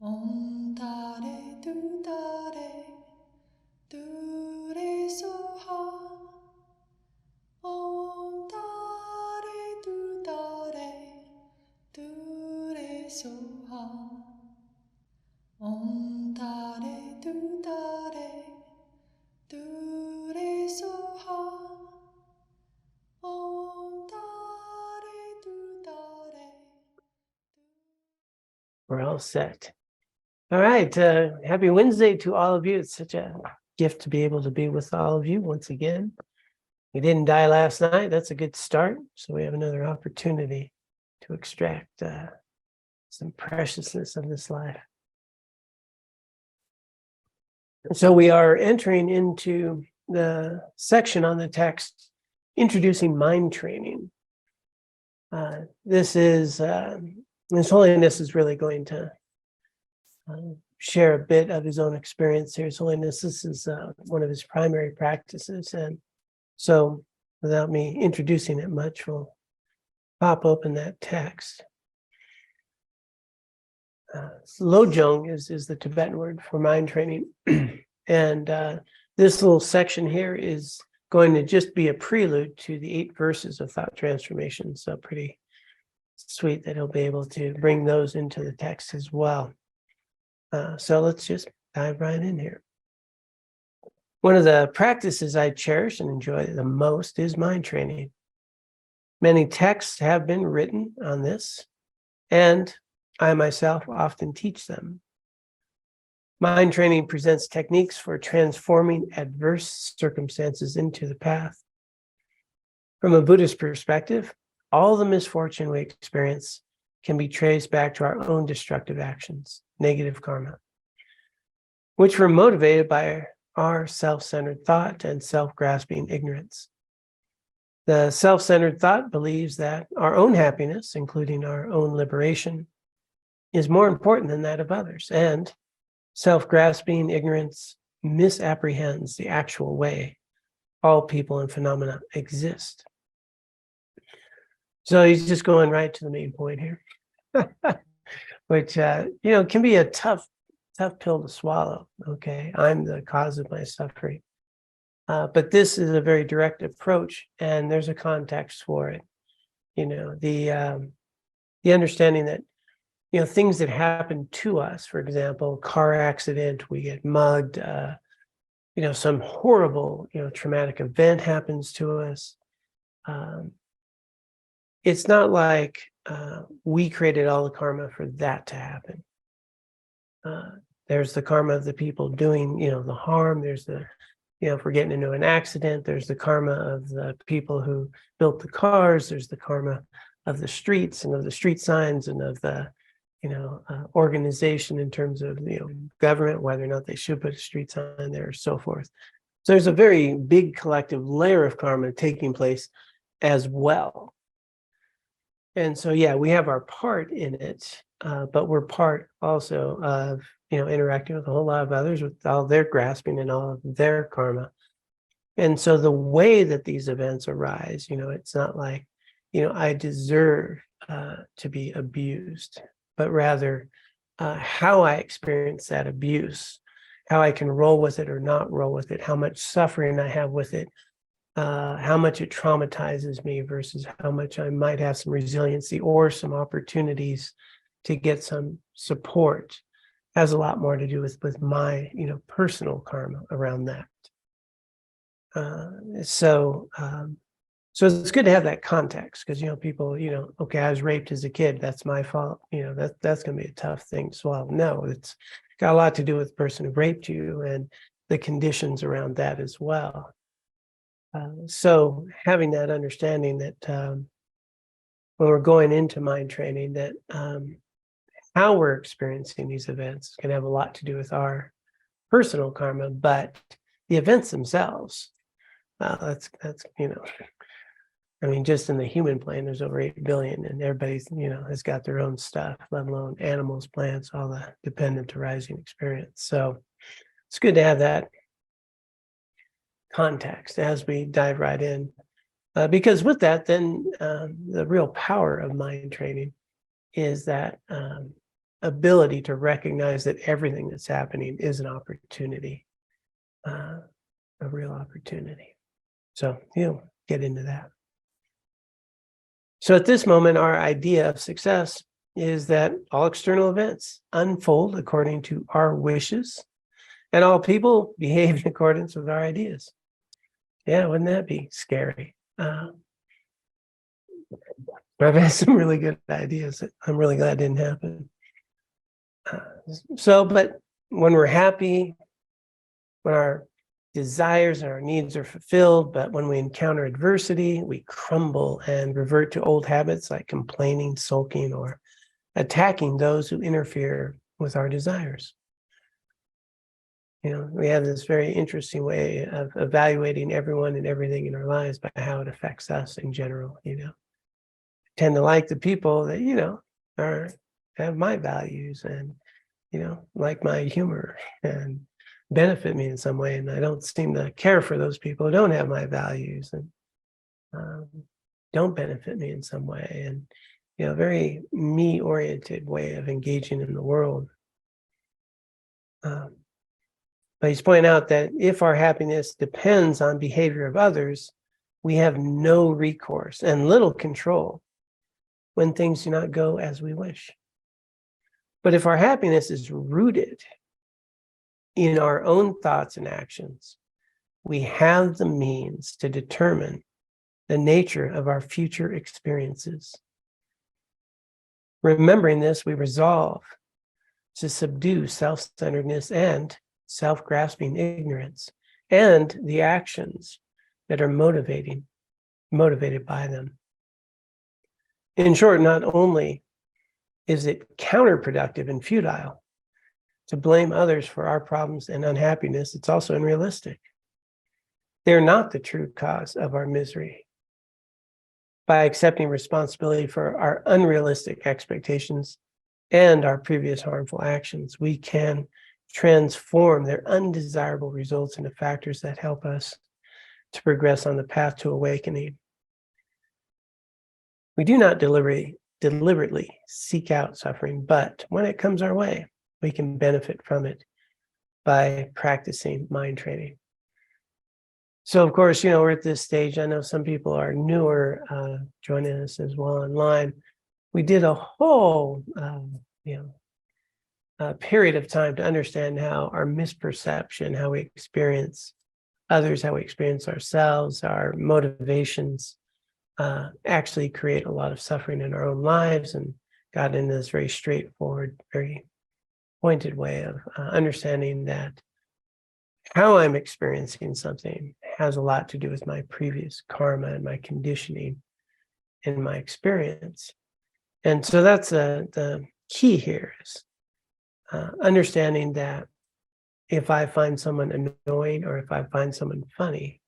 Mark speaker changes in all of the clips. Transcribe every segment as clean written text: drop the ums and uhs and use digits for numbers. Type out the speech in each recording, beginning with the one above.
Speaker 1: Om Tare Tu Tare Tu Re Soha. Om Tare Tu Tare Tu Re Soha. Om Tare Tu Tare Tu Re Soha. Om Tare Tu Tare.
Speaker 2: We're all set. All right. Happy Wednesday to all of you. It's such a gift to be able to be with all of you once again. We didn't die last night. That's a good start. So we have another opportunity to extract some preciousness of this life. So we are entering into the section on the text introducing mind training. His Holiness is really going to share a bit of his own experience here. His Holiness, this is one of his primary practices. And so without me introducing it much, we'll pop open that text. Lojong is the Tibetan word for mind training. And this little section here is going to just be a prelude to the 8 verses of thought transformation. So pretty sweet that he'll be able to bring those into the text as well. So let's just dive right in here. One of the practices I cherish and enjoy the most is mind training. Many texts have been written on this, and I myself often teach them. Mind training presents techniques for transforming adverse circumstances into the path. From a Buddhist perspective, all the misfortune we experience can be traced back to our own destructive actions, negative karma, which were motivated by our self-centered thought and self-grasping ignorance. The self-centered thought believes that our own happiness, including our own liberation, is more important than that of others, and self-grasping ignorance misapprehends the actual way all people and phenomena exist. So he's just going right to the main point here, which can be a tough pill to swallow. Okay, I'm the cause of my suffering, but this is a very direct approach, and there's a context for it. The understanding that things that happen to us, for example, car accident, we get mugged, some horrible traumatic event happens to us. It's not like we created all the karma for that to happen. There's the karma of the people doing, the harm. There's the, if we're getting into an accident, there's the karma of the people who built the cars. There's the karma of the streets and of the street signs and of the, organization in terms of, government, whether or not they should put a street sign there or so forth. So there's a very big collective layer of karma taking place as well. And so, we have our part in it, but we're part also of, interacting with a whole lot of others with all their grasping and all of their karma. And so the way that these events arise, it's not like, I deserve to be abused, but rather how I experience that abuse, how I can roll with it or not roll with it, how much suffering I have with it, how much it traumatizes me versus how much I might have some resiliency or some opportunities to get some support, has a lot more to do with my, personal karma around that. So it's good to have that context because, people, okay, I was raped as a kid. That's my fault. That's going to be a tough thing to swallow. No, it's got a lot to do with the person who raped you and the conditions around that as well. So having that understanding that when we're going into mind training, that how we're experiencing these events can have a lot to do with our personal karma, but the events themselves, that's just in the human plane, there's over 8 billion, and everybody's, has got their own stuff, let alone animals, plants, all the dependent arising experience. So it's good to have that context as we dive right in, because with that, then the real power of mind training is that ability to recognize that everything that's happening is an opportunity, a real opportunity. So you'll get into that. So at this moment, our idea of success is that all external events unfold according to our wishes, and all people behave in accordance with our ideas. Yeah, wouldn't that be scary? I've had some really good ideas that I'm really glad didn't happen. But when we're happy, when our desires and our needs are fulfilled, but when we encounter adversity, we crumble and revert to old habits like complaining, sulking, or attacking those who interfere with our desires. We have this very interesting way of evaluating everyone and everything in our lives by how it affects us in general. Tend to like the people that have my values and like my humor and benefit me in some way, and I don't seem to care for those people who don't have my values and don't benefit me in some way, and very me-oriented way of engaging in the world. But he's pointing out that if our happiness depends on behavior of others, we have no recourse and little control when things do not go as we wish. But if our happiness is rooted in our own thoughts and actions, we have the means to determine the nature of our future experiences. Remembering this, we resolve to subdue self-centeredness and self-grasping ignorance and the actions that are motivated by them. In short, not only is it counterproductive and futile to blame others for our problems and unhappiness, it's also unrealistic. They're not the true cause of our misery. By accepting responsibility for our unrealistic expectations and our previous harmful actions, we can transform their undesirable results into factors that help us to progress on the path to awakening. We do not deliberately seek out suffering, but when it comes our way, we can benefit from it by practicing mind training. So, of course, we're at this stage. I know some people are newer, joining us as well online. We did a whole, period of time to understand how our misperception, how we experience others, how we experience ourselves, our motivations, actually create a lot of suffering in our own lives, and got into this very straightforward, very pointed way of understanding that how I'm experiencing something has a lot to do with my previous karma and my conditioning and my experience. And so that's the key here is understanding that if I find someone annoying or if I find someone funny,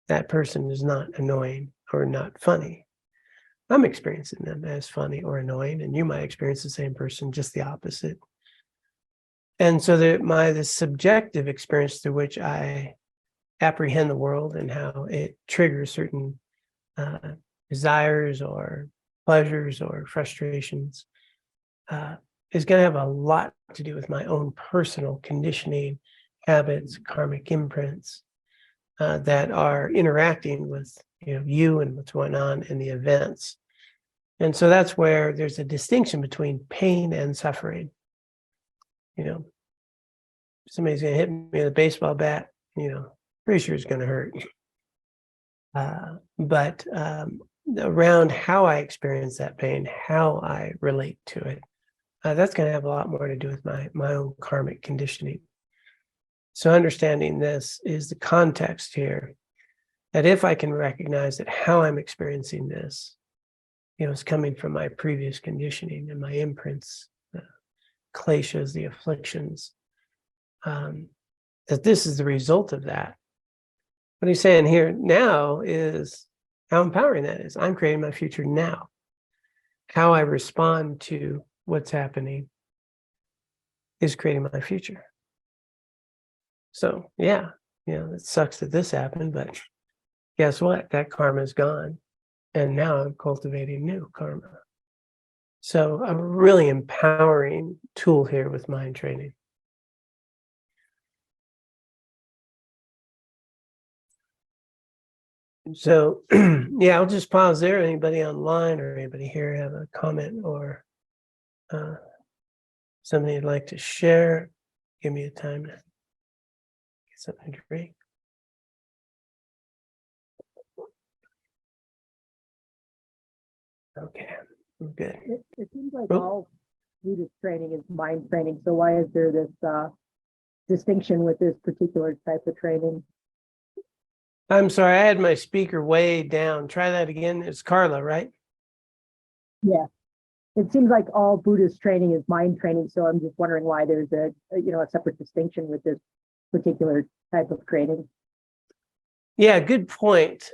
Speaker 2: that person is not annoying or not funny. I'm experiencing them as funny or annoying, and you might experience the same person, just the opposite. And so the subjective experience through which I apprehend the world and how it triggers certain desires or pleasures or frustrations is going to have a lot to do with my own personal conditioning, habits, karmic imprints that are interacting with you and what's going on in the events. And so that's where there's a distinction between pain and suffering. Somebody's going to hit me with a baseball bat, pretty sure it's going to hurt. But around how I experience that pain, how I relate to it, that's going to have a lot more to do with my own karmic conditioning. So understanding this is the context here, that if I can recognize that how I'm experiencing this, is coming from my previous conditioning and my imprints, the kleshas, the afflictions, that this is the result of that. What he's saying here now is how empowering that is. I'm creating my future now. How I respond to what's happening is creating my future. So, it sucks that this happened, but guess what? That karma is gone. And now I'm cultivating new karma. So a really empowering tool here with mind training. So yeah, I'll just pause there. Anybody online or anybody here have a comment or something you'd like to share? Give me a time to get something to drink. Okay, we're good.
Speaker 3: It seems like
Speaker 2: Oh.
Speaker 3: all Buddhist training is mind training. So why is there this distinction with this particular type of training?
Speaker 2: I'm sorry, I had my speaker way down. Try that again. It's Carla, right?
Speaker 3: Yeah, it seems like all Buddhist training is mind training. So I'm just wondering why there's a separate distinction with this particular type of training.
Speaker 2: Yeah, good point.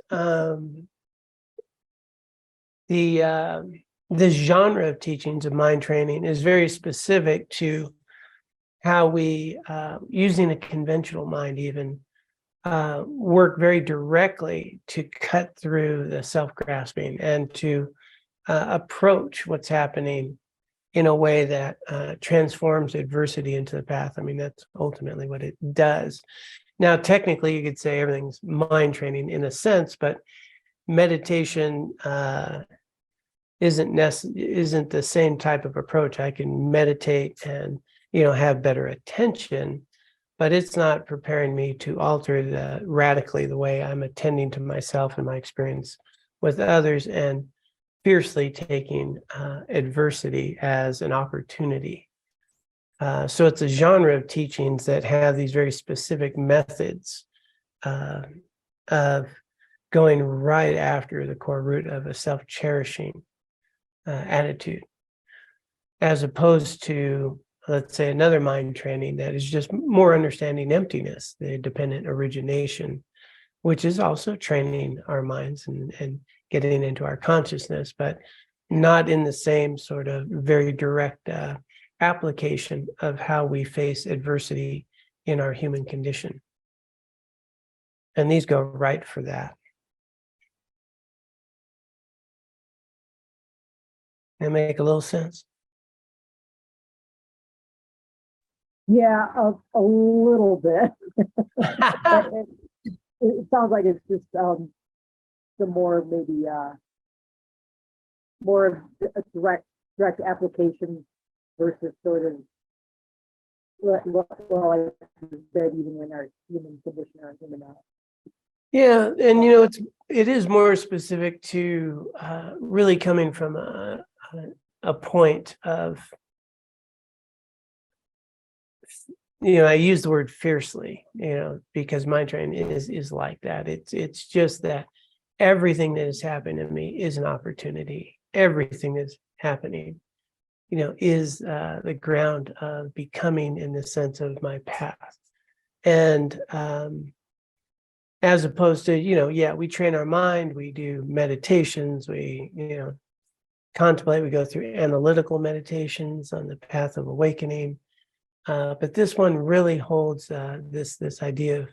Speaker 2: The genre of teachings of mind training is very specific to how we, using a conventional mind even, work very directly to cut through the self-grasping and to approach what's happening in a way that transforms adversity into the path. I mean, that's ultimately what it does. Now, technically, you could say everything's mind training in a sense, but meditation isn't the same type of approach. I can meditate and have better attention, but it's not preparing me to alter radically the way I'm attending to myself and my experience with others, and fiercely taking adversity as an opportunity. So it's a genre of teachings that have these very specific methods of going right after the core root of a self-cherishing attitude, as opposed to, let's say, another mind training that is just more understanding emptiness, the dependent origination, which is also training our minds and getting into our consciousness, but not in the same sort of very direct application of how we face adversity in our human condition. And these go right for that. That make a little sense?
Speaker 3: Yeah, a little bit. It sounds like it's just the more maybe more of a direct application versus sort of well, I said, even when our human condition or human
Speaker 2: Yeah, and it is more specific to really coming from a point of, I use the word fiercely, because mind training is like that. It's just that everything that is happening to me is an opportunity. Everything that's happening, is the ground of becoming in the sense of my path. And as opposed to, we train our mind, we do meditations, we, contemplate, we go through analytical meditations on the path of awakening. But this one really holds this idea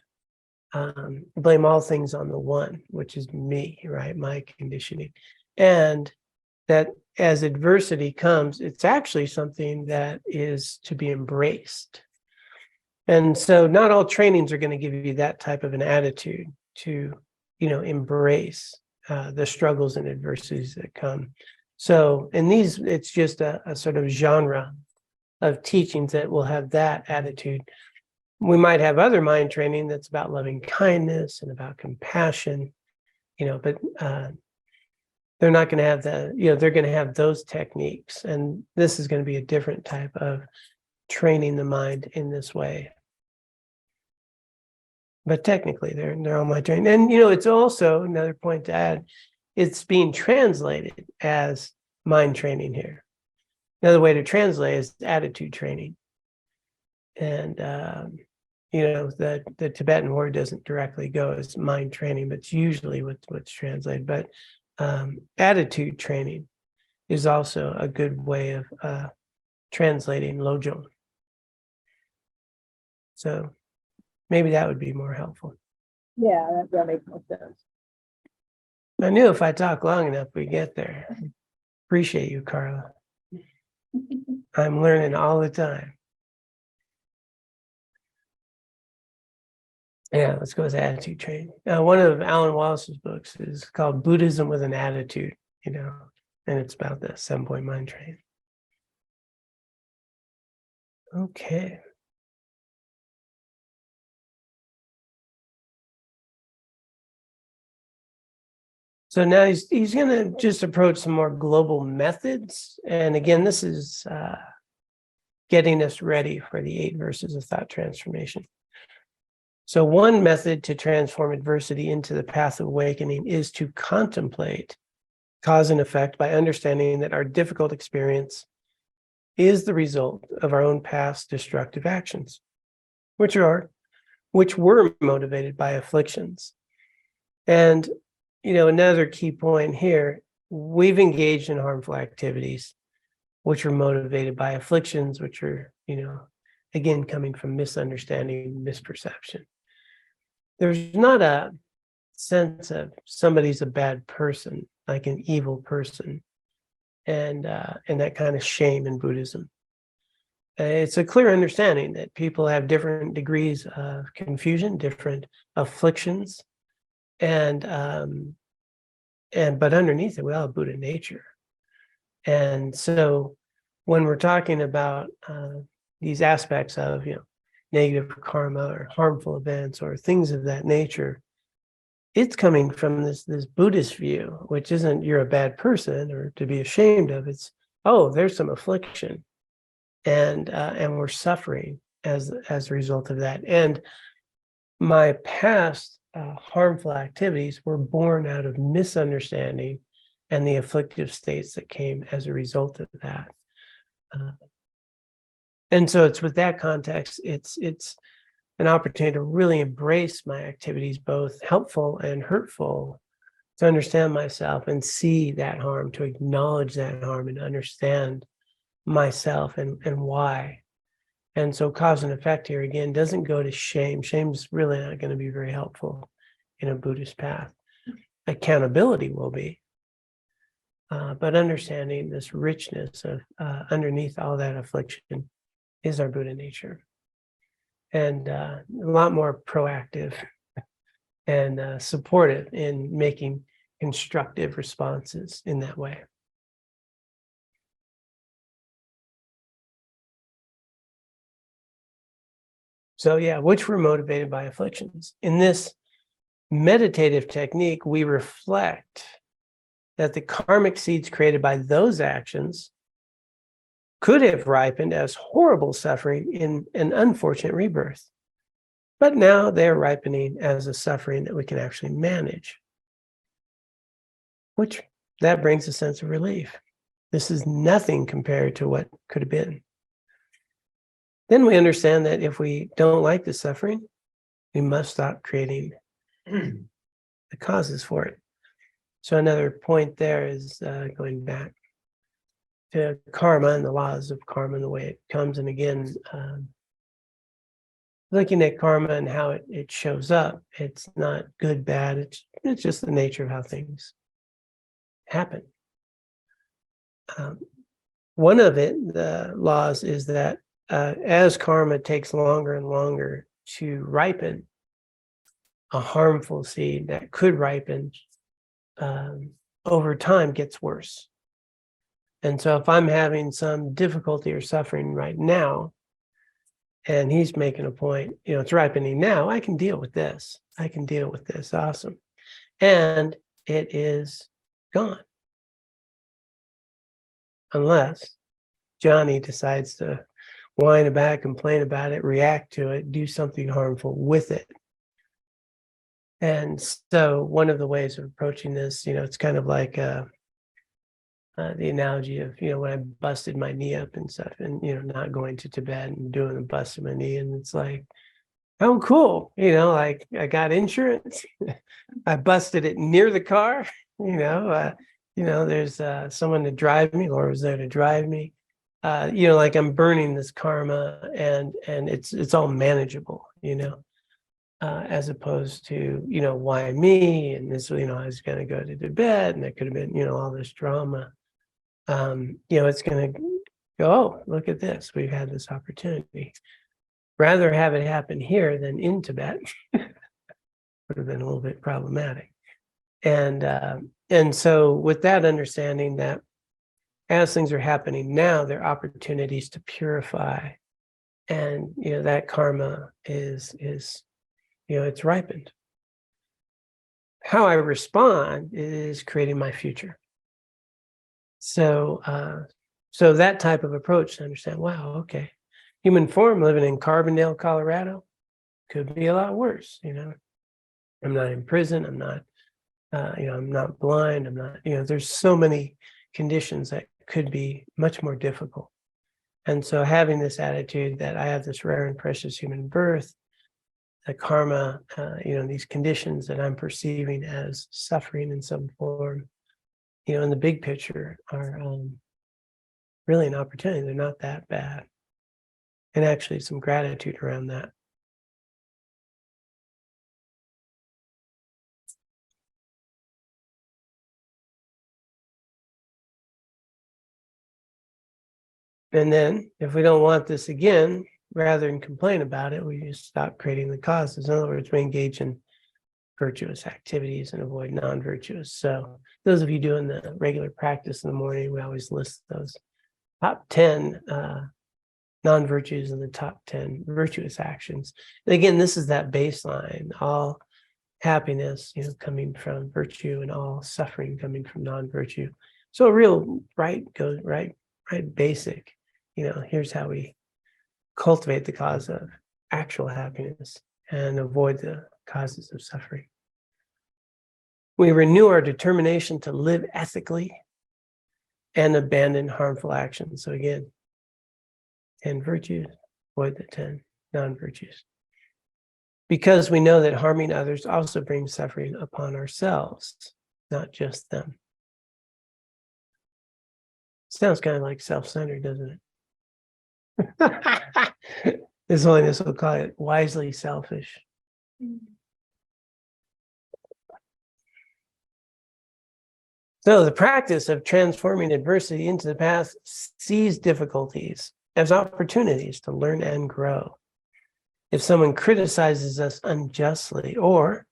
Speaker 2: of blame all things on the one, which is me, right? My conditioning. And that as adversity comes, it's actually something that is to be embraced. And so not all trainings are going to give you that type of an attitude to, embrace the struggles and adversities that come. So in these, it's just a sort of genre of teachings that will have that attitude. We might have other mind training that's about loving kindness and about compassion, but they're not going to have they're going to have those techniques. And this is going to be a different type of training the mind in this way. But technically, they're all mind training. And, it's also another point to add, it's being translated as mind training here. Another way to translate is attitude training. And, the Tibetan word doesn't directly go as mind training, but it's usually what's translated. But attitude training is also a good way of translating lojong. So maybe that would be more helpful.
Speaker 3: Yeah, that makes more sense.
Speaker 2: I knew if I talk long enough, we get there. Appreciate you, Carla. I'm learning all the time. Yeah, let's go with attitude training. One of Alan Wallace's books is called Buddhism with an Attitude, and it's about the 7-point mind training. Okay. So now he's going to just approach some more global methods. And again, this is getting us ready for the 8 verses of thought transformation. So one method to transform adversity into the path of awakening is to contemplate cause and effect by understanding that our difficult experience is the result of our own past destructive actions, which were motivated by afflictions. And, another key point here, we've engaged in harmful activities, which are motivated by afflictions, which are, again, coming from misunderstanding, misperception. There's not a sense of somebody's a bad person, like an evil person, and that kind of shame in Buddhism. It's a clear understanding that people have different degrees of confusion, different afflictions, and but underneath it, we all have Buddha nature. And so when we're talking about these aspects of, negative karma or harmful events or things of that nature, it's coming from this Buddhist view, which isn't you're a bad person or to be ashamed of. It's, oh, there's some affliction, and we're suffering as a result of that. And my past harmful activities were born out of misunderstanding and the afflictive states that came as a result of that. And so it's with that context, it's an opportunity to really embrace my activities, both helpful and hurtful, to understand myself and see that harm, to acknowledge that harm and understand myself and why. And so cause and effect here, again, doesn't go to shame. Shame's really not going to be very helpful in a Buddhist path. Accountability will be. But understanding this richness of underneath all that affliction is our Buddha nature. And a lot more proactive and supportive in making constructive responses in that way. So yeah, which were motivated by afflictions. In this meditative technique, we reflect that the karmic seeds created by those actions could have ripened as horrible suffering in an unfortunate rebirth. But now they're ripening as a suffering that we can actually manage, which that brings a sense of relief. This is nothing compared to what could have been. Then we understand that if we don't like the suffering, we must stop creating the causes for it. So another point there is going back to karma and the laws of karma and the way it comes. And again, looking at karma and how it shows up, it's not good, bad. It's just the nature of how things happen. One of the laws is that as karma takes longer and longer to ripen, a harmful seed that could ripen over time gets worse. And so if I'm having some difficulty or suffering right now, and he's making a point, it's ripening now, I can deal with this. Awesome. And it is gone. Unless Johnny decides to whine about it, complain about it, react to it, do something harmful with it. And so one of the ways of approaching this, it's kind of like the analogy of, when I busted my knee up and stuff and, not going to Tibet and doing the bust of my knee. And it's like, oh, cool. Like I got insurance. I busted it near the car, there's someone to drive me. Laura was there to drive me. Like I'm burning this karma and it's all manageable, as opposed to, why me? And this, I was going to go to Tibet and it could have been, all this drama. It's going to go, oh, look at this. We've had this opportunity. Rather have it happen here than in Tibet. Would have been a little bit problematic. And so with that understanding that as things are happening now, there are opportunities to purify, and that karma is it's ripened. How I respond is creating my future. So that type of approach to understand, wow, okay, human form living in Carbondale, Colorado, could be a lot worse. I'm not in prison. I'm not, I'm not blind. I'm not, there's so many conditions that could be much more difficult. And so having this attitude that I have this rare and precious human birth, the karma, these conditions that I'm perceiving as suffering in some form, in the big picture are really an opportunity. They're not that bad. And actually some gratitude around that. And then if we don't want this again, rather than complain about it, we just stop creating the causes. In other words, we engage in virtuous activities and avoid non-virtuous. So those of you doing the regular practice in the morning, we always list those top 10 non-virtues and the top 10 virtuous actions. And again, this is that baseline, all happiness, coming from virtue and all suffering coming from non-virtue. So a real right basic, here's how we cultivate the cause of actual happiness and avoid the causes of suffering. We renew our determination to live ethically and abandon harmful actions. So again, 10 virtues, avoid the 10 non-virtues. Because we know that harming others also brings suffering upon ourselves, not just them. Sounds kind of like self-centered, doesn't it? His Holiness will call it wisely selfish. So the practice of transforming adversity into the path sees difficulties as opportunities to learn and grow. If someone criticizes us unjustly, or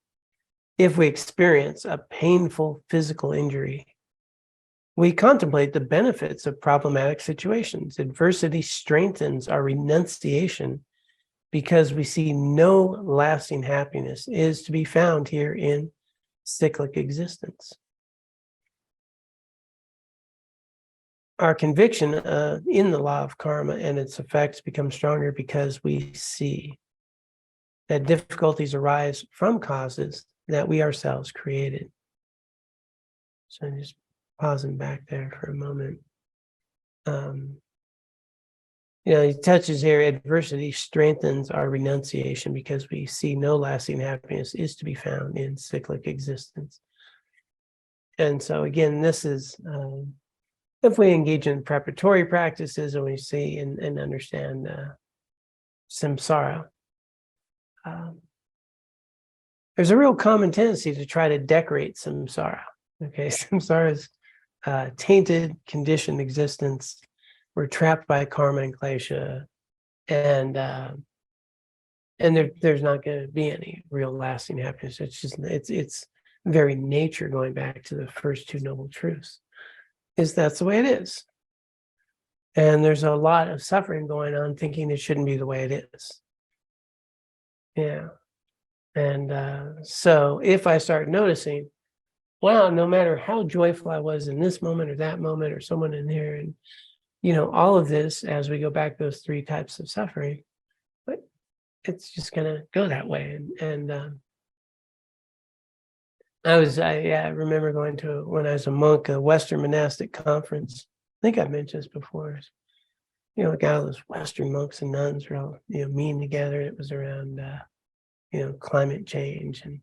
Speaker 2: if we experience a painful physical injury, we contemplate the benefits of problematic situations. Adversity strengthens our renunciation because we see no lasting happiness is to be found here in cyclic existence. Our conviction in the law of karma and its effects becomes stronger because we see that difficulties arise from causes that we ourselves created. So I'm just pausing back there for a moment. He touches here, adversity strengthens our renunciation because we see no lasting happiness is to be found in cyclic existence. And so again, this is, if we engage in preparatory practices and we see and understand samsara, there's a real common tendency to try to decorate samsara. Okay, samsara is tainted, conditioned existence. We're trapped by karma and klesha, and there's not going to be any real lasting happiness. It's just it's very nature, going back to the first two noble truths, is that's the way it is. And there's a lot of suffering going on thinking it shouldn't be the way it is. Yeah. And so if I start noticing, wow, no matter how joyful I was in this moment or that moment or someone in here, and all of this, as we go back those three types of suffering, but it's just gonna go that way. And I remember going to, when I was a monk, a Western monastic conference. I think I've mentioned this before. Got all those Western monks and nuns were all meeting together. It was around climate change, and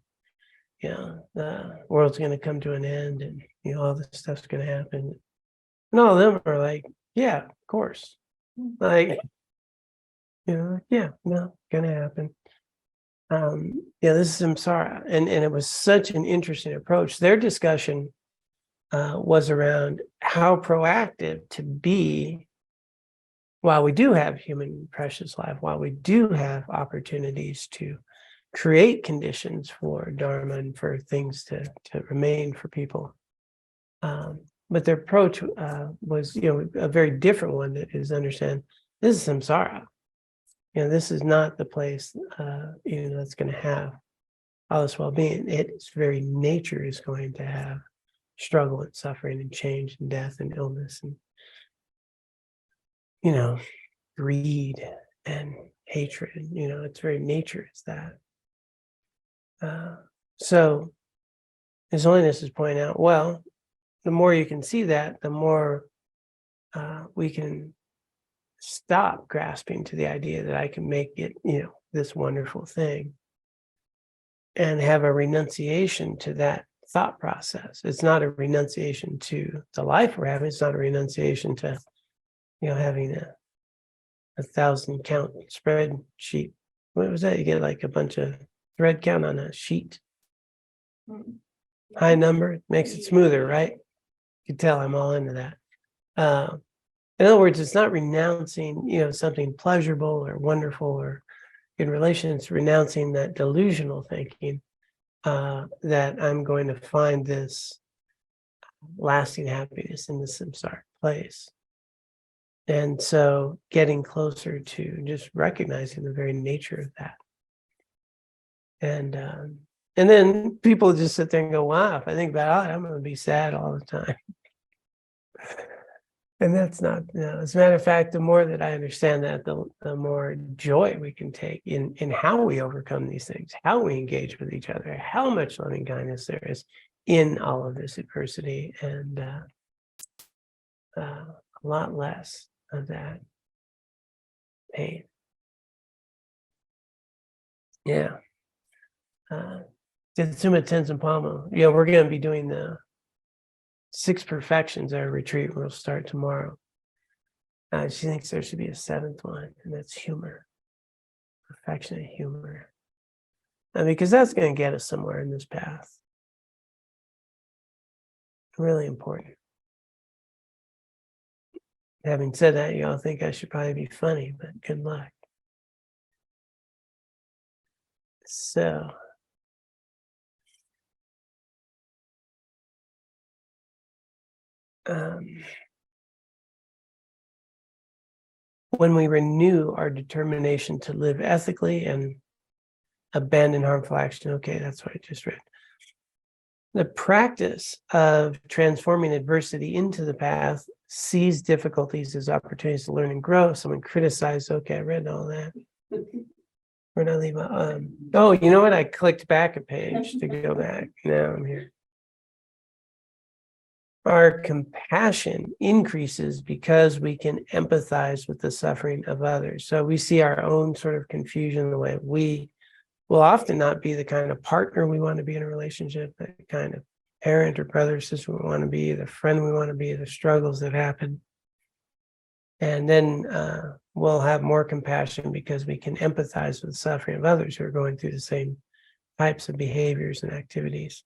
Speaker 2: the world's going to come to an end, and all this stuff's going to happen, and all of them are like, yeah, of course, like yeah, no, going to happen. This is samsara, and it was such an interesting approach. Their discussion was around how proactive to be while we do have human precious life, while we do have opportunities to create conditions for Dharma and for things to remain for people. But their approach was, a very different one, that is understand this is samsara. This is not the place, that's going to have all this well-being. Its very nature is going to have struggle and suffering and change and death and illness and, greed and hatred. Its very nature is that. So His Holiness is pointing out, well, the more you can see that, the more we can stop grasping to the idea that I can make it, this wonderful thing, and have a renunciation to that thought process. It's not a renunciation to the life we're having. It's not a renunciation to, having a 1,000 count spreadsheet. What was that? You get like a bunch of thread count on a sheet. High number makes it smoother, right? You can tell I'm all into that. In other words, it's not renouncing, something pleasurable or wonderful or in relation. It's renouncing that delusional thinking that I'm going to find this lasting happiness in this samsara place. And so getting closer to just recognizing the very nature of that. And then people just sit there and go, wow, if I think about it, I'm going to be sad all the time. And that's not, as a matter of fact, the more that I understand that, the more joy we can take in how we overcome these things, how we engage with each other, how much loving kindness there is in all of this adversity, and a lot less of that pain. Yeah. Tetsuma Tenzin Palmo. We're going to be doing the 6 perfections at our retreat. We'll start tomorrow. She thinks there should be a 7th one, and that's humor. Perfection and humor. Because that's going to get us somewhere in this path. Really important. Having said that, you all think I should probably be funny, but good luck. So, when we renew our determination to live ethically and abandon harmful action, okay, that's what I just read. The practice of transforming adversity into the path sees difficulties as opportunities to learn and grow. Someone criticized, okay, I read all that. We're not leaving. Oh, you know what? I clicked back a page to go back. Now I'm here. Our compassion increases because we can empathize with the suffering of others. So we see our own sort of confusion, the way we will often not be the kind of partner we want to be in a relationship, the kind of parent or brother or sister we want to be, the friend we want to be, the struggles that happen. And then we'll have more compassion because we can empathize with the suffering of others who are going through the same types of behaviors and activities.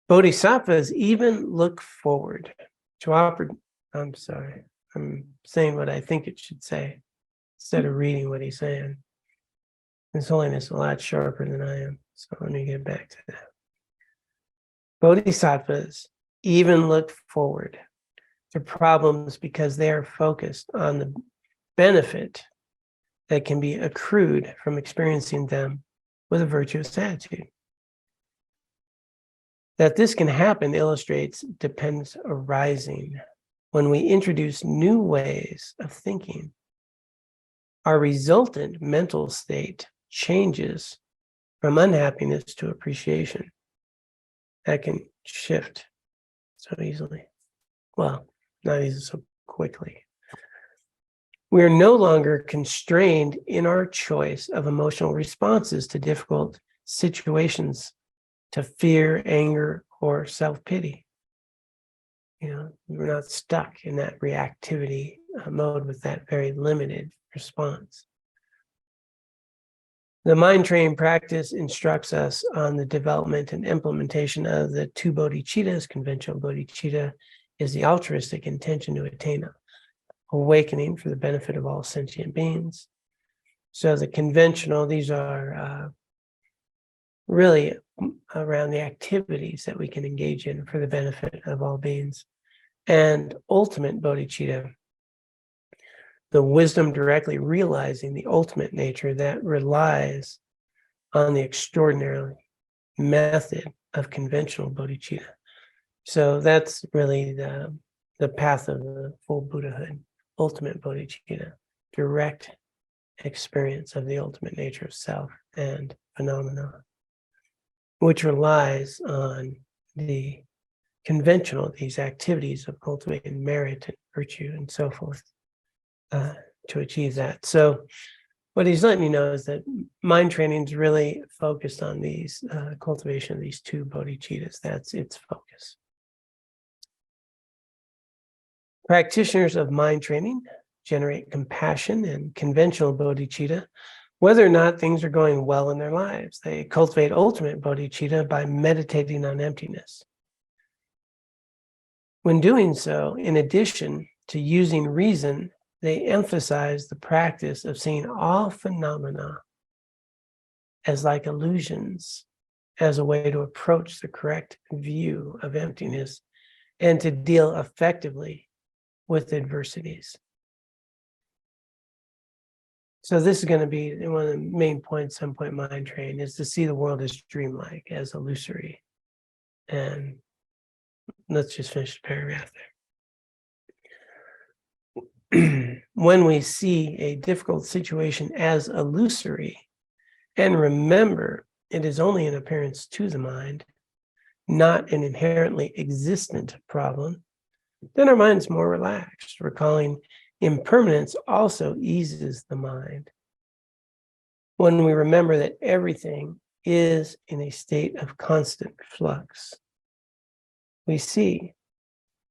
Speaker 2: Bodhisattvas even look forward to I'm sorry, I'm saying what I think it should say instead of reading what he's saying. His Holiness is a lot sharper than I am, so let me get back to that. Bodhisattvas even look forward to problems because they are focused on the benefit that can be accrued from experiencing them with a virtuous attitude. That this can happen illustrates dependence arising when we introduce new ways of thinking. Our resultant mental state changes from unhappiness to appreciation. That can shift so easily. Well, not easily, so quickly. We are no longer constrained in our choice of emotional responses to difficult situations, to fear, anger, or self-pity. We're not stuck in that reactivity mode with that very limited response. The mind training practice instructs us on the development and implementation of the 2 bodhicittas. Conventional bodhicitta is the altruistic intention to attain awakening for the benefit of all sentient beings. So the conventional, these are really around the activities that we can engage in for the benefit of all beings. And ultimate bodhicitta, the wisdom directly realizing the ultimate nature that relies on the extraordinary method of conventional bodhicitta. So that's really the path of the full Buddhahood, ultimate bodhicitta, direct experience of the ultimate nature of self and phenomena, which relies on the conventional, these activities of cultivating merit and virtue and so forth to achieve that. So what he's letting you know is that mind training is really focused on these cultivation of these two bodhicittas. That's its focus. Practitioners of mind training generate compassion and conventional bodhicitta, whether or not things are going well in their lives. They cultivate ultimate bodhicitta by meditating on emptiness. When doing so, in addition to using reason, they emphasize the practice of seeing all phenomena as like illusions, as a way to approach the correct view of emptiness and to deal effectively with adversities. So this is going to be one of the main points, some point mind train, is to see the world as dreamlike, as illusory. And let's just finish the paragraph there. When we see a difficult situation as illusory and remember it is only an appearance to the mind, not an inherently existent problem, then our mind's more relaxed. Recalling impermanence also eases the mind. When we remember that everything is in a state of constant flux, we see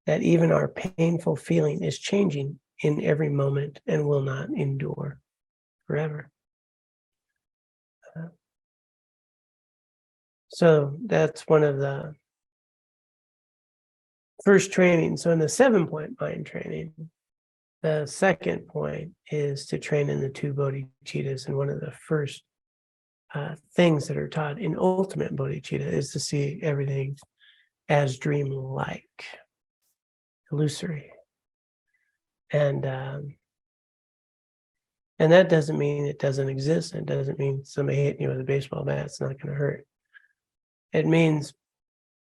Speaker 2: that even our painful feeling is changing in every moment and will not endure forever. So that's one of the first training. So in the 7-point mind training, the second point is to train in the two bodhicittas. And one of the first things that are taught in ultimate bodhicitta is to see everything as dream-like, illusory. And that doesn't mean it doesn't exist. It doesn't mean somebody hitting you with a baseball bat's not going to hurt. It means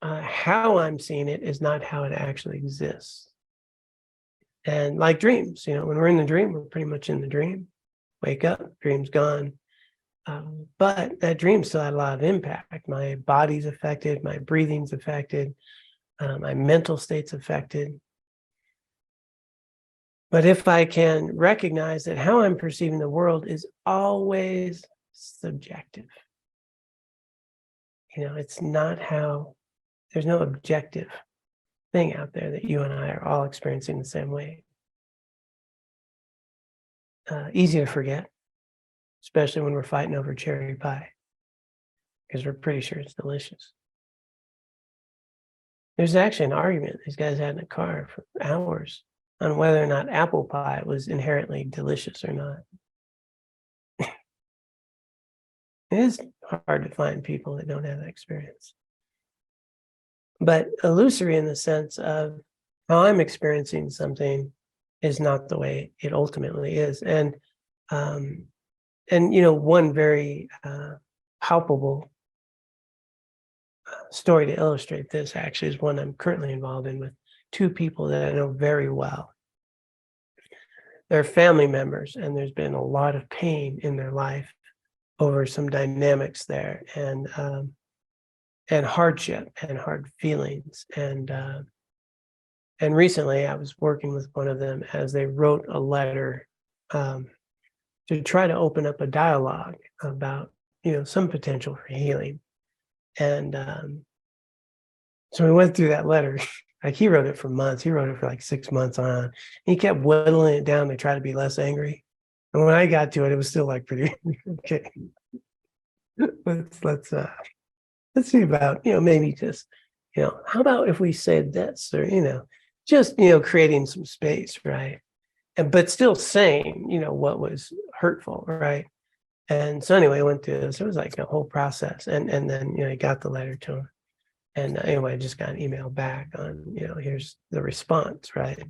Speaker 2: how I'm seeing it is not how it actually exists. And like dreams, when we're in the dream, we're pretty much in the dream. Wake up, dream's gone. But that dream still had a lot of impact. My body's affected, my breathing's affected, my mental state's affected. But if I can recognize that how I'm perceiving the world is always subjective, it's not how, there's no objective thing out there that you and I are all experiencing the same way. Easy to forget, especially when we're fighting over cherry pie, because we're pretty sure it's delicious. There's actually an argument these guys had in a car for hours on whether or not apple pie was inherently delicious or not. It is hard to find people that don't have that experience. But illusory in the sense of how I'm experiencing something is not the way it ultimately is. And one very palpable story to illustrate this actually is one I'm currently involved in with two people that I know very well. They're family members, and there's been a lot of pain in their life over some dynamics there, and hardship and hard feelings. And recently I was working with one of them as they wrote a letter to try to open up a dialogue about, some potential for healing. And so we went through that letter. Like, he wrote it for months. He wrote it for like 6 months on. He kept whittling it down to try to be less angry. And when I got to it, it was still like pretty okay. Let's see about, maybe just, how about if we said this, or, just, creating some space, right? but still saying, what was hurtful, right? And so anyway, I went through this. It was like a whole process, and then I got the letter to him, and anyway, I just got an email back on here's the response, right?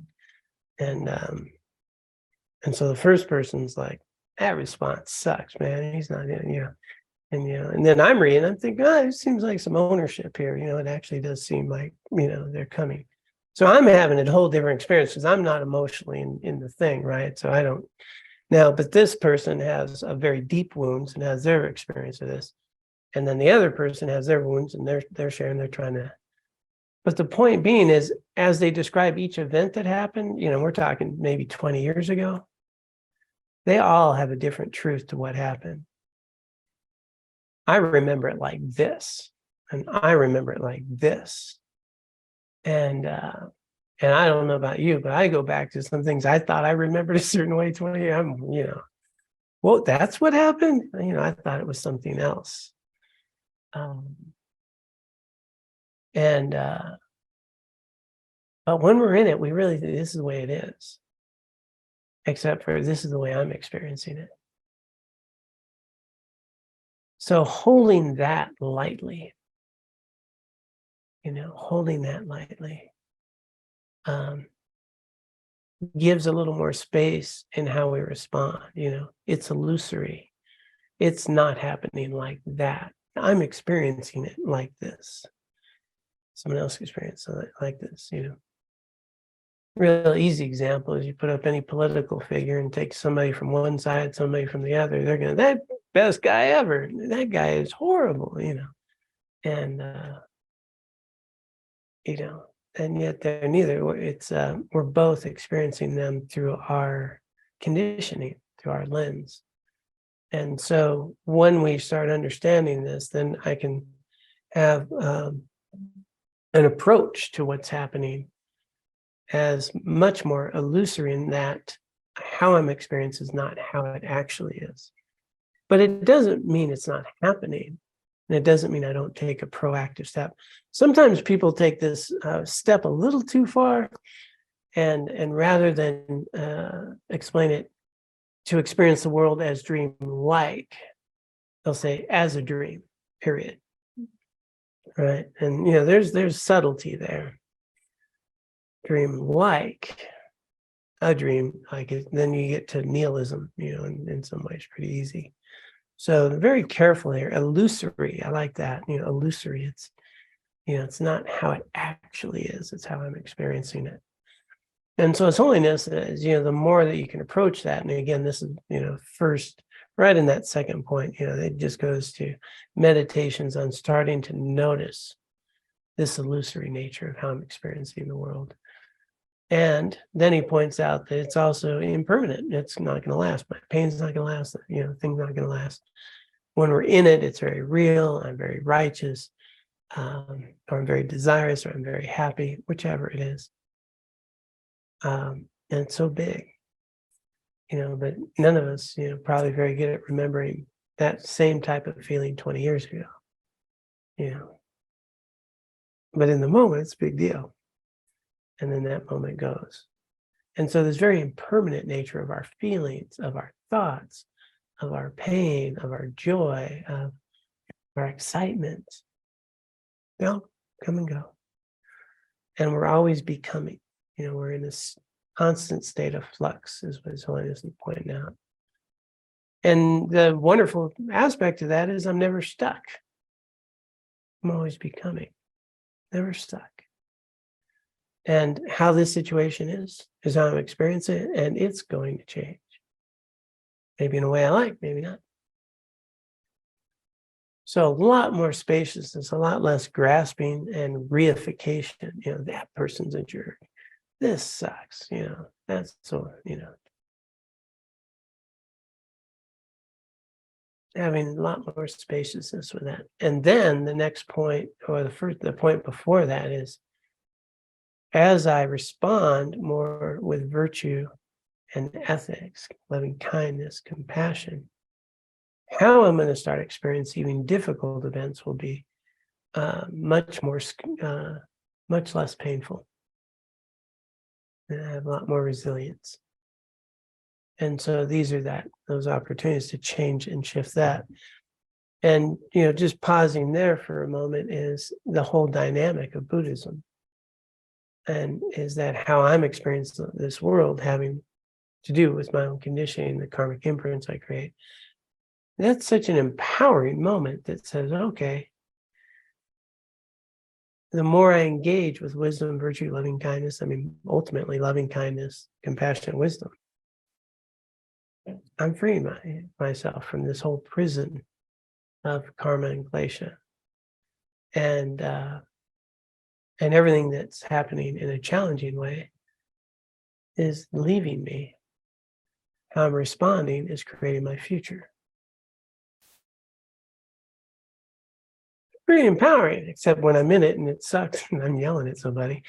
Speaker 2: And so the first person's like, that response sucks, man. He's not and then I'm reading, I'm thinking, it seems like some ownership here. It actually does seem like they're coming. So I'm having a whole different experience because I'm not emotionally in the thing, right? So I don't now, but this person has a very deep wounds and has their experience of this. And then the other person has their wounds and they're sharing, they're trying to. But the point being is, as they describe each event that happened, we're talking maybe 20 years ago, they all have a different truth to what happened. I remember it like this, and I remember it like this. And I don't know about you, but I go back to some things I thought I remembered a certain way 20 years. Well, that's what happened. I thought it was something else. But when we're in it, we really think this is the way it is, except for this is the way I'm experiencing it. So holding that lightly, holding that lightly, gives a little more space in how we respond. It's illusory. It's not happening like that. I'm experiencing it like this. Someone else experienced it like this, Real easy example is you put up any political figure and take somebody from one side, somebody from the other. They're going, that best guy ever. That guy is horrible, And, and yet they're neither. It's we're both experiencing them through our conditioning, through our lens. And so when we start understanding this, then I can have an approach to what's happening as much more illusory in that how I'm experiencing is not how it actually is. But it doesn't mean it's not happening. And it doesn't mean I don't take a proactive step. Sometimes people take this step a little too far, and rather than explain it to experience the world as dream-like, they'll say as a dream, period. Right? And there's subtlety there. Dream-like, a dream, like it, then you get to nihilism, in some ways pretty easy. So very careful here. Illusory, I like that. Illusory. It's it's not how it actually is. It's how I'm experiencing it. And so, as holiness is, the more that you can approach that. And again, this is first right in that second point. It just goes to meditations on starting to notice this illusory nature of how I'm experiencing the world. And then he points out that it's also impermanent. It's not going to last. My pain's not going to last. Things not going to last. When we're in it, it's very real. I'm very righteous, or I'm very desirous, or I'm very happy, whichever it is. And it's so big, but none of us, probably very good at remembering that same type of feeling 20 years ago, But in the moment, it's a big deal. And then that moment goes. And so this very impermanent nature of our feelings, of our thoughts, of our pain, of our joy, of our excitement, they all come and go. And we're always becoming. We're in this constant state of flux, is what His Holiness is pointing out. And the wonderful aspect of that is I'm never stuck. I'm always becoming, never stuck. And how this situation is how I'm experiencing it, and it's going to change. Maybe in a way I like, maybe not. So a lot more spaciousness, a lot less grasping and reification. That person's a jerk. This sucks. That's so, having a lot more spaciousness with that. And then the next point, or the point before that is, as I respond more with virtue and ethics, loving kindness, compassion, how I'm going to start experiencing even difficult events will be much less painful. And I have a lot more resilience. And so these are those opportunities to change and shift that. And, just pausing there for a moment is the whole dynamic of Buddhism. And is that how I'm experiencing this world having to do with my own conditioning, the karmic imprints I create. That's such an empowering moment that says, okay, the more I engage with wisdom, virtue, loving kindness, ultimately loving kindness, compassion, wisdom, I'm freeing myself from this whole prison of karma and klesha. And everything that's happening in a challenging way is leaving me. How I'm responding is creating my future. Pretty empowering, except when I'm in it and it sucks and I'm yelling at somebody.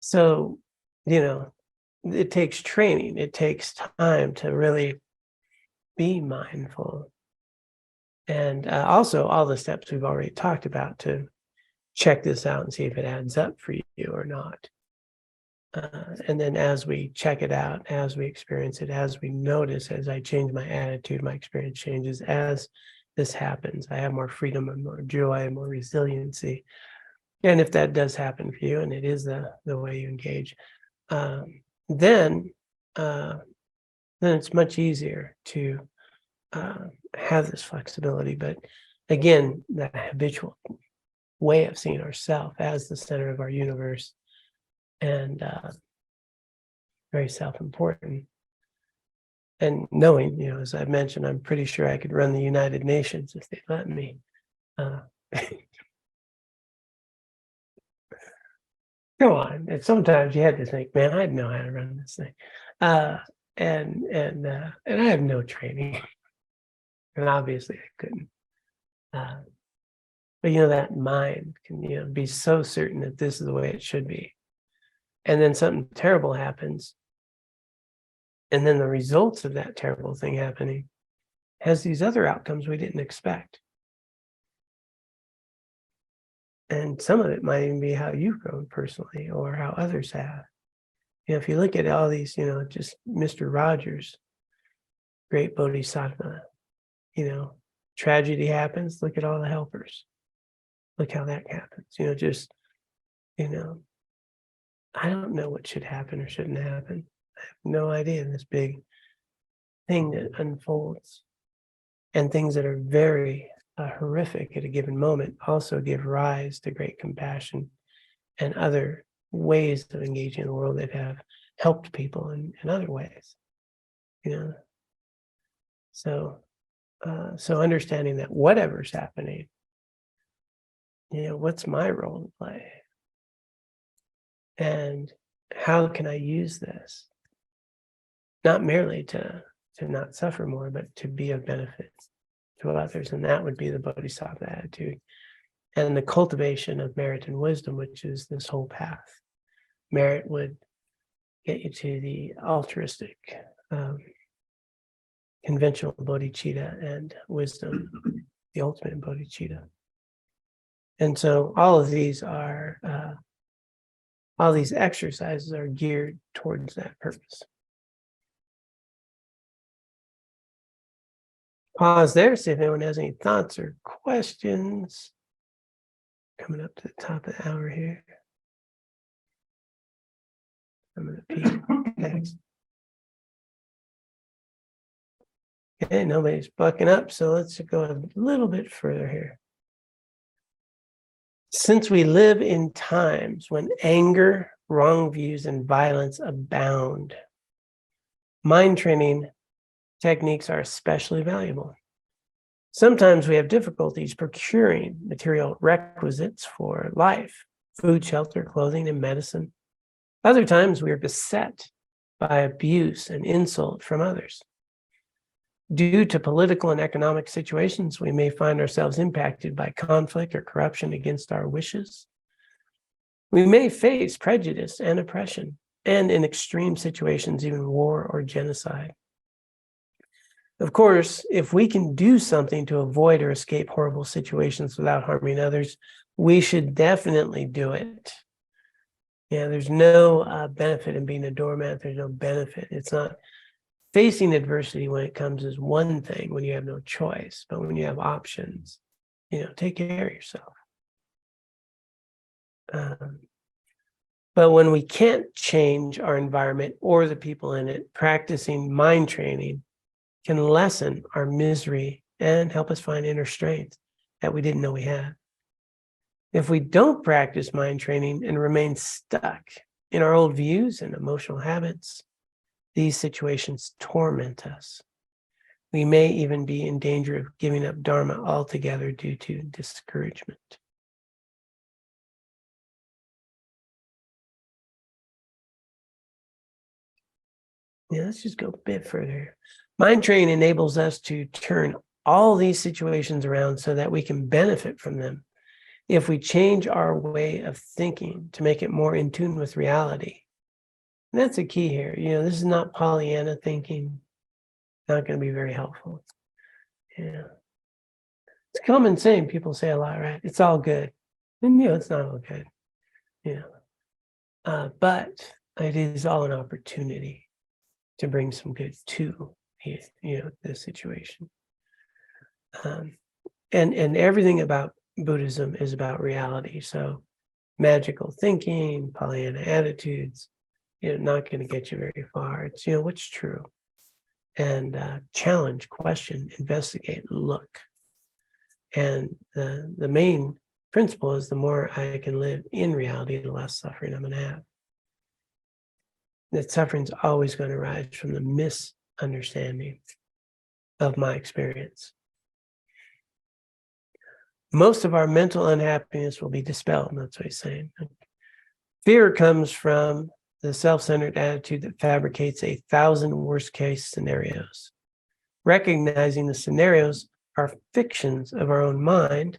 Speaker 2: So, it takes training. It takes time to really be mindful. And also all the steps we've already talked about to check this out and see if it adds up for you or not. And then as we check it out, as we experience it, as we notice, as I change my attitude, my experience changes. As this happens, I have more freedom and more joy and more resiliency. And if that does happen for you, and it is the way you engage, then it's much easier to have this flexibility. But again, that habitual way of seeing ourselves as the center of our universe, and very self-important. And knowing, as I've mentioned, I'm pretty sure I could run the United Nations if they let me. Come on. And sometimes you had to think, man, I know how to run this thing. And I have no training. And obviously I couldn't. But that mind can, be so certain that this is the way it should be. And then something terrible happens. And then the results of that terrible thing happening has these other outcomes we didn't expect. And some of it might even be how you've grown personally or how others have. If you look at all these, just Mr. Rogers, great bodhisattva, tragedy happens, look at all the helpers. Look how that happens. I don't know what should happen or shouldn't happen. I have no idea. This big thing that unfolds, and things that are very horrific at a given moment also give rise to great compassion and other ways of engaging in the world that have helped people in other ways. So understanding that whatever's happening, what's my role to play? And how can I use this? Not merely to not suffer more, but to be of benefit to others. And that would be the bodhisattva attitude. And the cultivation of merit and wisdom, which is this whole path. Merit would get you to the altruistic, conventional bodhicitta, and wisdom, the ultimate bodhicitta. And so all of these are, all these exercises are geared towards that purpose. Pause there, see if anyone has any thoughts or questions. Coming up to the top of the hour here. I'm going to peek next. Okay, nobody's bucking up, so let's go a little bit further here. Since we live in times when anger, wrong views, and violence abound, mind training techniques are especially valuable. Sometimes we have difficulties procuring material requisites for life, food, shelter, clothing, and medicine. Other times we are beset by abuse and insult from others. Due to political and economic situations, we may find ourselves impacted by conflict or corruption against our wishes. We may face prejudice and oppression, and in extreme situations, even war or genocide. Of course, if we can do something to avoid or escape horrible situations without harming others, we should definitely do it. Yeah, there's no benefit in being a doormat. There's no benefit. It's not facing adversity when it comes is one thing when you have no choice, but when you have options, take care of yourself. But when we can't change our environment or the people in it, practicing mind training can lessen our misery and help us find inner strength that we didn't know we had. If we don't practice mind training and remain stuck in our old views and emotional habits, these situations torment us. We may even be in danger of giving up Dharma altogether due to discouragement. Let's just go a bit further. Mind training enables us to turn all these situations around so that we can benefit from them if we change our way of thinking to make it more in tune with reality. And that's a key here. This is not Pollyanna thinking. Not going to be very helpful. It's a common saying. People say a lot, right? It's all good. And it's not all good. But it is all an opportunity to bring some good to this situation. And everything about Buddhism is about reality. So magical thinking, Pollyanna attitudes, not going to get you very far. It's what's true, and challenge, question, investigate, look. And the main principle is the more I can live in reality, the less suffering I'm going to have. That suffering's always going to arise from the misunderstanding of my experience. Most of our mental unhappiness will be dispelled. And that's what he's saying. Fear comes from the self-centered attitude that fabricates 1,000 worst-case scenarios. Recognizing the scenarios are fictions of our own mind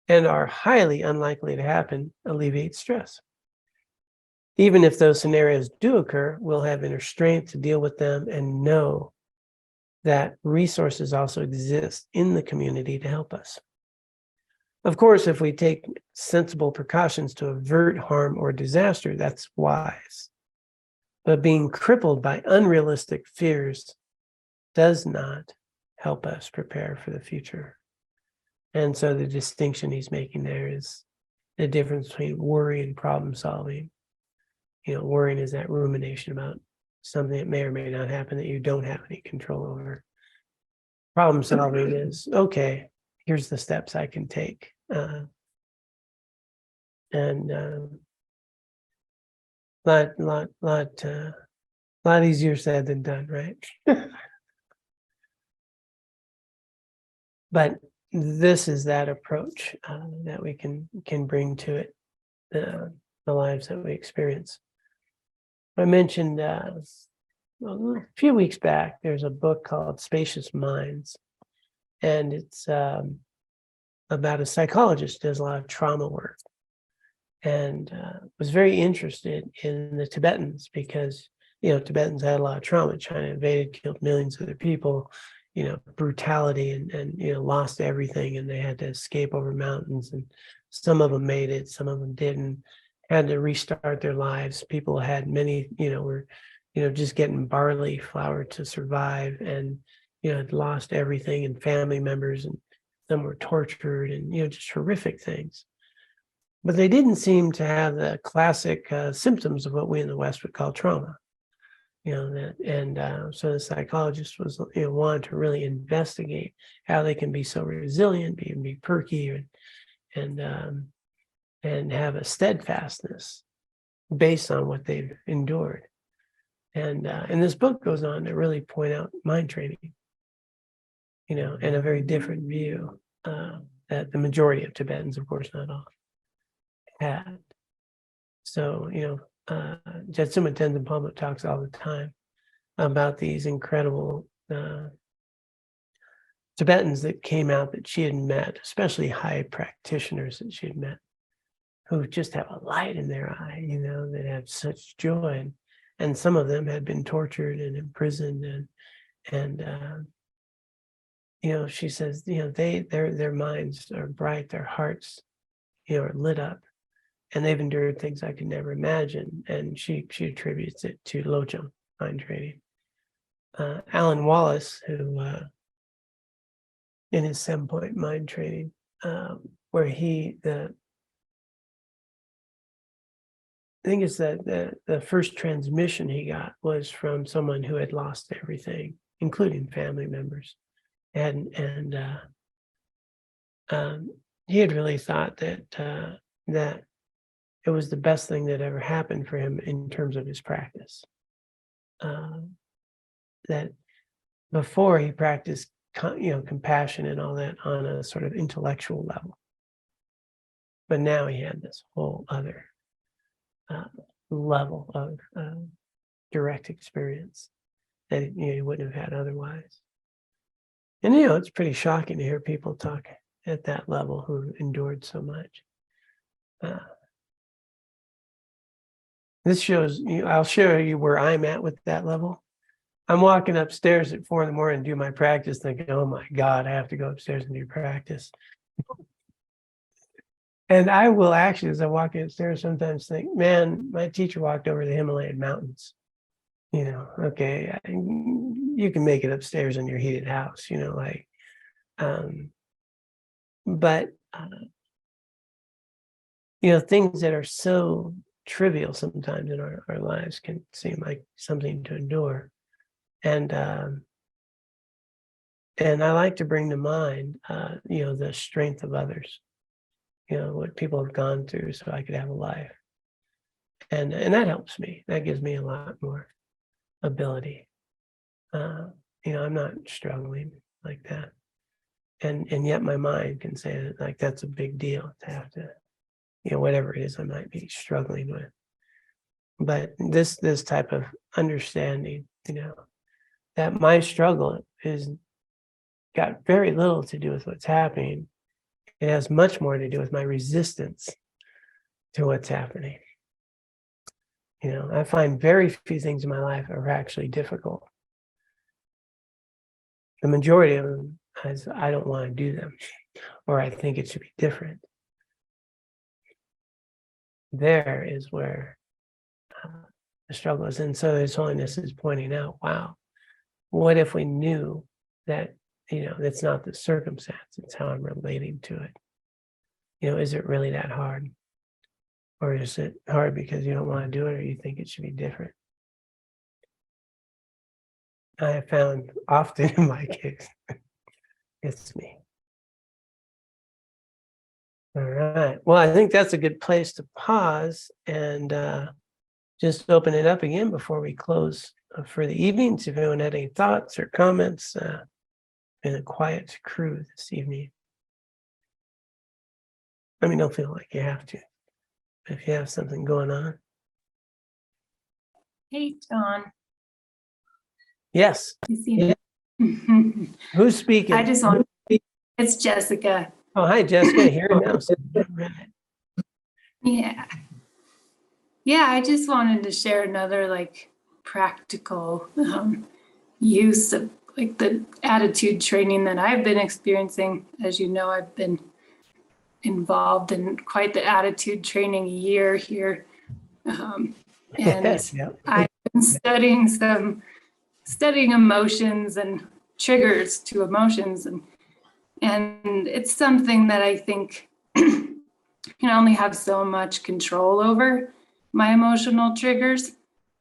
Speaker 2: and are highly unlikely to happen alleviates stress. Even if those scenarios do occur, we'll have inner strength to deal with them and know that resources also exist in the community to help us. Of course, if we take sensible precautions to avert harm or disaster, that's wise. But being crippled by unrealistic fears does not help us prepare for the future. And so the distinction he's making there is the difference between worry and problem solving. Worrying is that rumination about something that may or may not happen that you don't have any control over. Problem solving is, okay, here's the steps I can take. Lot easier said than done, right? But this is that approach that we can bring to it, the lives that we experience. I mentioned a few weeks back, there's a book called Spacious Minds, and it's about a psychologist who does a lot of trauma work, and was very interested in the Tibetans because, Tibetans had a lot of trauma. China invaded, killed millions of their people, brutality and lost everything, and they had to escape over mountains, and some of them made it, some of them didn't, had to restart their lives. People had many, were, just getting barley flour to survive, and, had lost everything, and family members, and some were tortured, and, just horrific things. But they didn't seem to have the classic symptoms of what we in the West would call trauma. So the psychologist was, wanted to really investigate how they can be so resilient, be perky, and have a steadfastness based on what they've endured. And this book goes on to really point out mind training, and a very different view that the majority of Tibetans, of course, not all, had. So, Jetsuma Tenzin Palmo talks all the time about these incredible Tibetans that came out that she had met, especially high practitioners that she had met, who just have a light in their eye, that have such joy. And some of them had been tortured and imprisoned, and she says, their minds are bright, their hearts, are lit up, and they've endured things I could never imagine. And she attributes it to Lojong mind training. Alan Wallace, who in his 7-point mind training, where I think it's that the first transmission he got was from someone who had lost everything, including family members, and he had really thought that that it was the best thing that ever happened for him in terms of his practice. That before he practiced, compassion and all that on a sort of intellectual level, but now he had this whole other level of direct experience that he wouldn't have had otherwise. And it's pretty shocking to hear people talk at that level who endured so much. This shows you. I'll show you where I'm at with that level. I'm walking upstairs at 4 a.m. and do my practice, thinking, "Oh my God, I have to go upstairs and do practice." And I will actually, as I walk upstairs, sometimes think, "Man, my teacher walked over the Himalayan mountains. Okay, you can make it upstairs in your heated house, but things that are so trivial sometimes in our lives can seem like something to endure, and I like to bring to mind, the strength of others, what people have gone through, so I could have a life, and that helps me. That gives me a lot more ability. I'm not struggling like that, and yet my mind can say that, like, that's a big deal to have to, whatever it is I might be struggling with. But this type of understanding, that my struggle is got very little to do with what's happening. It has much more to do with my resistance to what's happening. I find very few things in my life are actually difficult. The majority of them is I don't want to do them, or I think it should be different. There is where the struggle is. And so His Holiness is pointing out, wow, what if we knew that, it's not the circumstance, it's how I'm relating to it. Is it really that hard? Or is it hard because you don't want to do it, or you think it should be different? I have found often in my case, it's me. All right. Well, I think that's a good place to pause and just open it up again before we close for the evening. So if anyone had any thoughts or comments, in a quiet crew this evening. Don't feel like you have to, if you have something going on.
Speaker 4: Hey, John.
Speaker 2: Yes.
Speaker 4: You see me?
Speaker 2: Who's speaking?
Speaker 4: I just want. It's Jessica.
Speaker 2: Oh, hi, Jessica. Here now.
Speaker 4: Yeah. Yeah, I just wanted to share another practical use of the attitude training that I've been experiencing. As you know, I've been involved in quite the attitude training year here. And
Speaker 2: Yep.
Speaker 4: I've been studying emotions and triggers to emotions, and it's something that I think can only have so much control over my emotional triggers,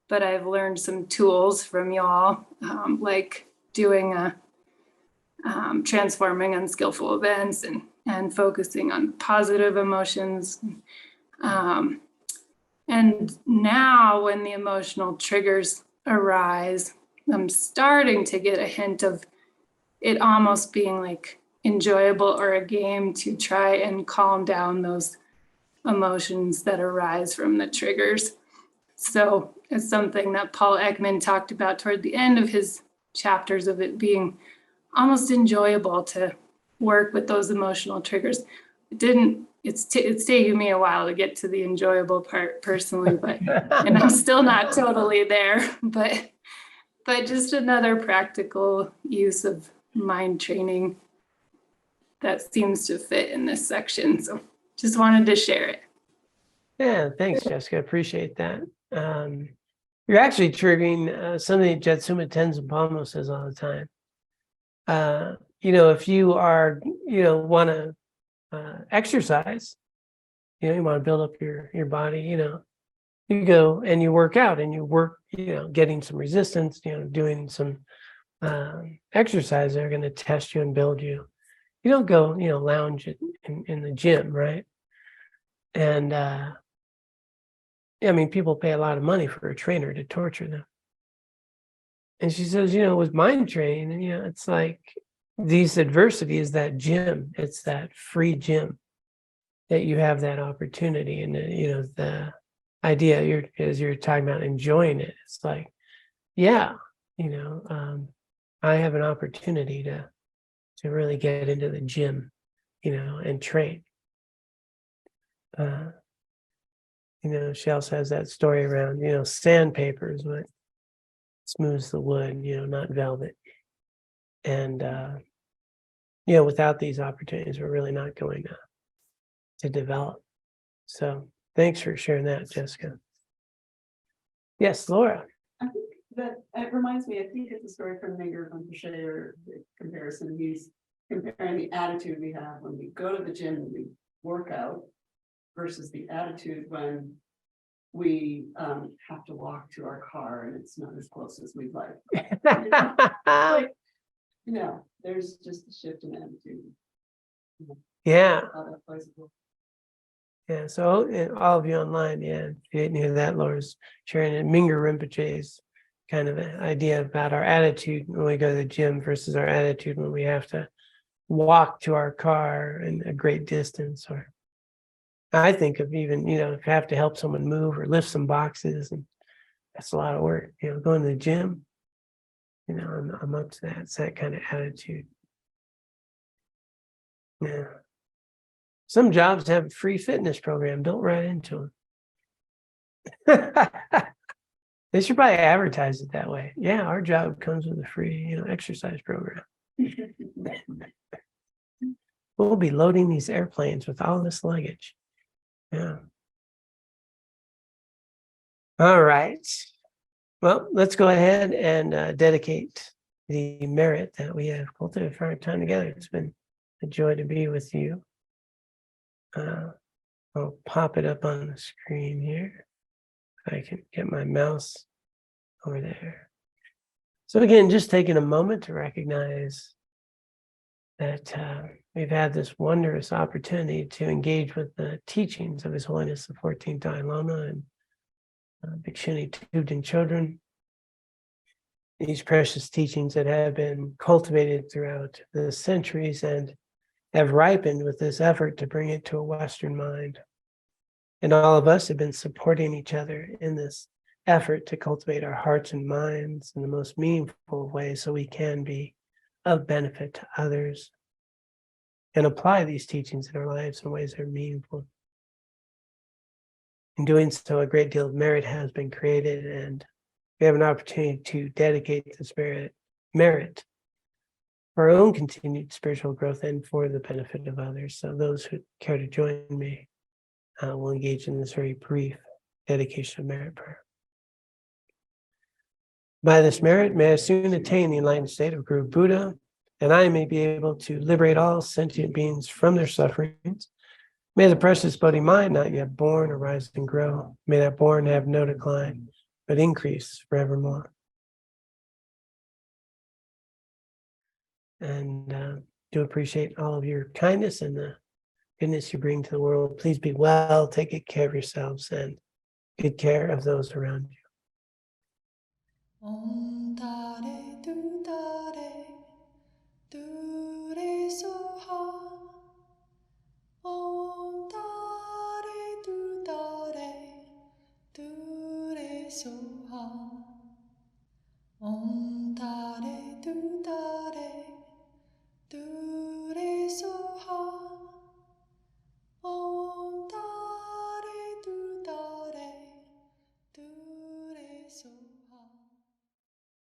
Speaker 4: but I've learned some tools from y'all, like doing transforming unskillful events and focusing on positive emotions. And now when the emotional triggers arise, I'm starting to get a hint of it almost being enjoyable or a game to try and calm down those emotions that arise from the triggers. So it's something that Paul Ekman talked about toward the end of his chapters, of it being almost enjoyable to work with those emotional triggers. It's taken me a while to get to the enjoyable part personally, and I'm still not totally there, but just another practical use of mind training that seems to fit in this section. So just wanted to share it.
Speaker 2: Yeah, thanks, Jessica. Appreciate that. You're actually triggering something that Jetsuma Tenzin Palmo says all the time. If you are, want to exercise, you want to build up your body, you go and you work out and you work, getting some resistance, doing some exercise. They're going to test you and build you. You don't go, lounge in the gym, right? And people pay a lot of money for a trainer to torture them. And she says, with mind training, it's like these adversity is that gym. It's that free gym that you have that opportunity. And, the idea as you're talking about enjoying it, it's like, yeah, I have an opportunity to really get into the gym, and train. She also has that story around, sandpaper is what smooths the wood, not velvet. And, without these opportunities, we're really not going to develop. So thanks for sharing that, Jessica. Yes, Laura.
Speaker 5: I think that it reminds me, I think it's a story from Menger from Shea comparison. He's comparing the attitude we have when we go to the gym and we work out versus the attitude when we have to walk to our car and it's not as close as we'd like. Like, there's just a shift in attitude.
Speaker 2: Yeah.
Speaker 5: How that plays a role.
Speaker 2: Yeah, so all of you online, if you didn't hear that, Laura's sharing it. Mingyur Rinpoche's kind of an idea about our attitude when we go to the gym versus our attitude when we have to walk to our car in a great distance. Or I think of even, if you have to help someone move or lift some boxes, and that's a lot of work. Going to the gym, I'm up to that. It's that kind of attitude. Yeah. Some jobs have a free fitness program. Don't write into them. They should probably advertise it that way. Yeah, our job comes with a free, exercise program. We'll be loading these airplanes with all this luggage. Yeah. All right. Well, let's go ahead and dedicate the merit that we have cultivated for our time together. It's been a joy to be with you. I'll pop it up on the screen here. I can get my mouse over there. So again, just taking a moment to recognize that we've had this wondrous opportunity to engage with the teachings of His Holiness the 14th Dalai Lama and Bhikshuni Tubden children. These precious teachings that have been cultivated throughout the centuries and have ripened with this effort to bring it to a Western mind. And all of us have been supporting each other in this effort to cultivate our hearts and minds in the most meaningful way so we can be of benefit to others and apply these teachings in our lives in ways that are meaningful. In doing so, a great deal of merit has been created, and we have an opportunity to dedicate this merit for our own continued spiritual growth and for the benefit of others. So those who care to join me will engage in this very brief dedication of merit prayer. By this merit, may I soon attain the enlightened state of Guru Buddha, and I may be able to liberate all sentient beings from their sufferings. May the precious Bodhi mind not yet born arise and grow. May that born have no decline, but increase forevermore. And do appreciate all of your kindness and the goodness you bring to the world. Please be well, take good care of yourselves, and good care of those around you.
Speaker 1: Om Tare Tu Tare Tu Re Soha. Om Tare Tu Tare Tu Re Soha.